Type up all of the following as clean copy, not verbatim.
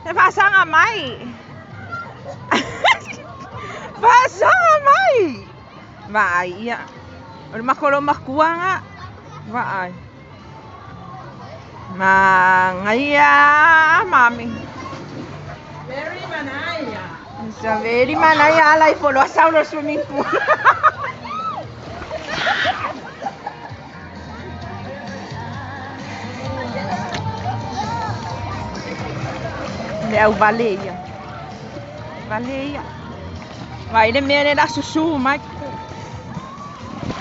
Pasa nga may. Pasa nga may. Baay ya. Or makulo makuha nga. Baay. Mangaya, mami. Very manaya. It's a very manaya life for us out of swimming pool. É o baleia. Baleia. Vai, ele mesmo era sussurro, mas.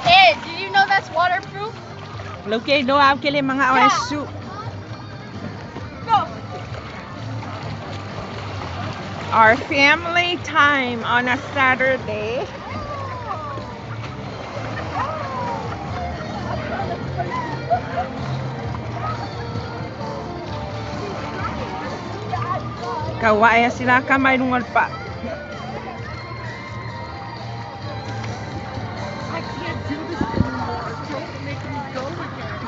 Hey, did you know that's waterproof? Look, no, aquele mga oisu. Go. Our family time on a Saturday. Kawaya sila kamay nungal pa. I can't do this anymore. Don't make me go again.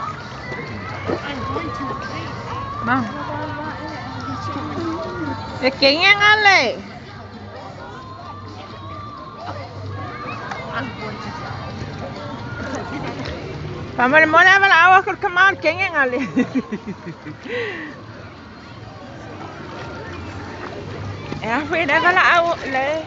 I'm going to wait. Ma'am. Kaya nga le. I'm going to die. Pamal mo na wala awa ko kamar kaya nga le. Eh, pwede wala awa le.